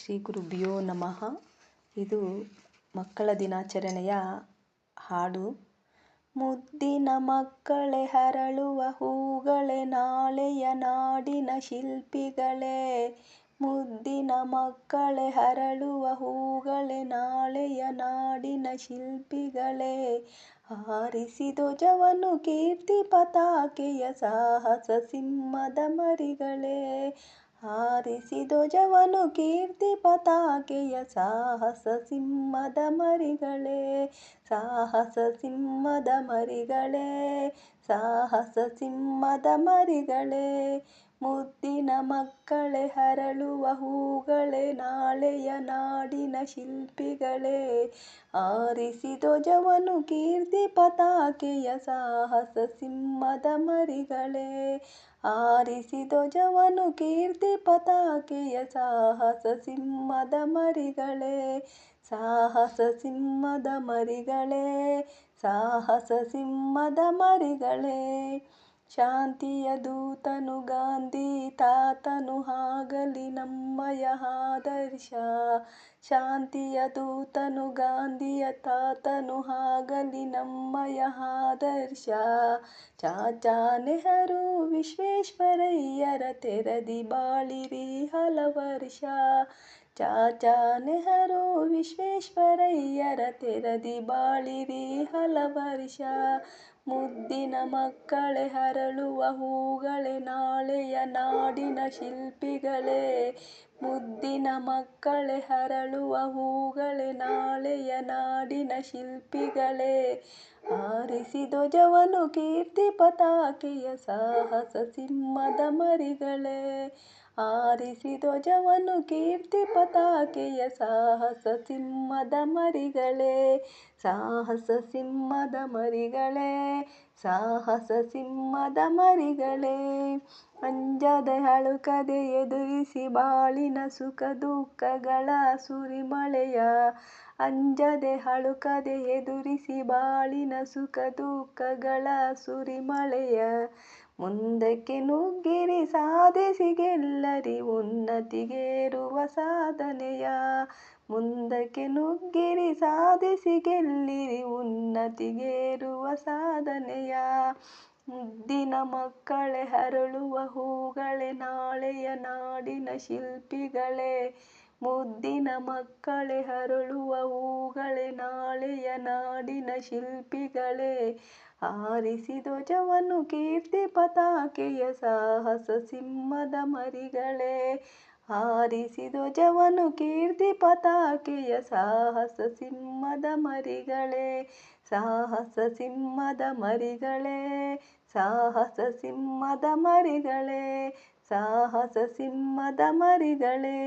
ಶ್ರೀ ಗುರುಭ್ಯೋ ನಮಃ. ಇದು ಮಕ್ಕಳ ದಿನಾಚರಣೆಯ ಹಾಡು. ಮುದ್ದಿನ ಮಕ್ಕಳೇ, ಹರಳುವ ಹೂಗಳೇ, ನಾಳೆಯ ನಾಡಿನ ಶಿಲ್ಪಿಗಳೇ. ಮುದ್ದಿನ ಮಕ್ಕಳೇ, ಹರಳುವ ಹೂಗಳೇ, ನಾಳೆಯ ನಾಡಿನ ಶಿಲ್ಪಿಗಳೇ. ಹಾರಿಸಿ ಧ್ವಜವನ್ನು ಕೀರ್ತಿ ಪತಾಕೆಯ, ಸಾಹಸ ಸಿಂಹದ ಮರಿಗಳೇ. ಹಾರಿಸಿ ಧ್ವಜವನ್ನು ಕೀರ್ತಿ ಪತಾಕೆಯ, ಸಾಹಸ ಸಿಂಹದ ಮರಿಗಳೇ. ಸಾಹಸ ಸಿಂಹದ ಮರಿಗಳೇ, ಸಾಹಸ ಸಿಂಹದ ಮರಿಗಳೇ. ಮುದ್ದಿನ ಮಕ್ಕಳೇ, ಹರಳುವ ಹೂಗಳೇ, ನಾಳೆಯ ನಾಡಿನ ಶಿಲ್ಪಿಗಳೇ. ಹಾರಿಸಿ ಧ್ವಜವನ್ನು ಕೀರ್ತಿ ಪತಾಕೆಯ, ಸಾಹಸ ಸಿಂಹದ ಮರಿಗಳೇ. ಹಾರಿಸಿ ಧ್ವಜವನ್ನು ಕೀರ್ತಿ ಪತಾಕೆಯ, ಸಾಹಸ ಸಿಂಹದ ಮರಿಗಳೇ. ಸಾಹಸ ಸಿಂಹದ ಮರಿಗಳೇ, ಸಾಹಸ ಸಿಂಹದ ಮರಿಗಳೇ. ಶಾಂತಿಯ ದೂತನು ಗಾಂಧಿ ತಾತನು ಆಗಲಿ ನಮ್ಮಯ ಆದರ್ಶ. ಶಾಂತಿಯ ದೂತನು ಗಾಂಧಿಯ ತಾತನು ಆಗಲಿ ನಮ್ಮಯ ಆದರ್ಶ. ಚಾಚಾ ನೆಹರು ವಿಶ್ವೇಶ್ವರಯ್ಯರ ತೆರದಿ ಬಾಳಿರಿ ಹಲವರ್ಷ. ಚಾಚಾ ನೆಹರು ವಿಶ್ವೇಶ್ವರಯ್ಯರ ತೆರದಿ ಬಾಳಿರಿ ಹಲವರ್ಷ. ಮುದ್ದಿನ ಮಕ್ಕಳೇ, ಹರಳುವ ಹೂಗಳೇ, ನಾಳೆಯ ನಾಡಿನ ಶಿಲ್ಪಿಗಳೇ. ಮುದ್ದಿನ ಮಕ್ಕಳೇ, ಹರಳುವ ಹೂಗಳೇ, ನಾಳೆಯ ನಾಡಿನ ಶಿಲ್ಪಿಗಳೇ. ಹಾರಿಸಿ ಧ್ವಜವನ್ನು ಕೀರ್ತಿ ಪತಾಕೆಯ, ಸಾಹಸ ಸಿಂಹದ ಮರಿಗಳೇ. ಹಾರಿಸಿ ಧ್ವಜವನ್ನು ಕೀರ್ತಿ ಪತಾಕೆಯ, ಸಾಹಸ ಸಿಂಹದ ಮರಿಗಳೇ. ಸಾಹಸ ಸಿಂಹದ ಮರಿಗಳೇ, ಸಾಹಸ ಸಿಂಹದ ಮರಿಗಳೇ. ಅಂಜದೆ ಅಳುಕದೆ ಎದುರಿಸಿ ಬಾಳಿನ ಸುಖ ದುಃಖಗಳ ಸುರಿಮಳೆಯ. ಅಂಜದೆ ಅಳುಕದೆ ಎದುರಿಸಿ ಬಾಳಿನ ಸುಖ ದುಃಖಗಳ ಸುರಿಮಳೆಯ. ಮುಂದಕ್ಕೆ ನುಗ್ಗಿರಿ, ಸಾಧಿಸಿ ಗೆಲ್ಲರಿ ಉನ್ನತಿಗೇರುವ ಸಾಧನೆಯ. ಮುಂದಕ್ಕೆ ನುಗ್ಗಿರಿ, ಸಾಧಿಸಿ ಗೆಲ್ಲಿರಿ ಉನ್ನತಿಗೇರುವ ಸಾಧನೆಯ. ಮುದ್ದಿನ ಮಕ್ಕಳೇ, ಹರಳುವ ಹೂಗಳೇ, ನಾಳೆಯ ನಾಡಿನ ಶಿಲ್ಪಿಗಳೇ. ಮುದ್ದಿನ ಮಕ್ಕಳೇ, ಹರಳುವ ಹೂಗಳೇ, ನಾಳೆಯ ನಾಡಿನ ಶಿಲ್ಪಿಗಳೇ. ಹಾರಿಸಿ ಧ್ವಜವನ್ನು ಕೀರ್ತಿ ಪತಾಕೆಯ, ಸಾಹಸ ಸಿಂಹದ ಮರಿಗಳೇ. ಹಾರಿಸಿ ಧ್ವಜವನ್ನು ಕೀರ್ತಿ ಪತಾಕೆಯ, ಸಾಹಸ ಸಿಂಹದ ಮರಿಗಳೇ. ಸಾಹಸ ಸಿಂಹದ ಮರಿಗಳೇ, ಸಾಹಸ ಸಿಂಹದ ಮರಿಗಳೇ. ಸಾಹಸ ಸಿಂಹದ ಮರಿಗಳೇ.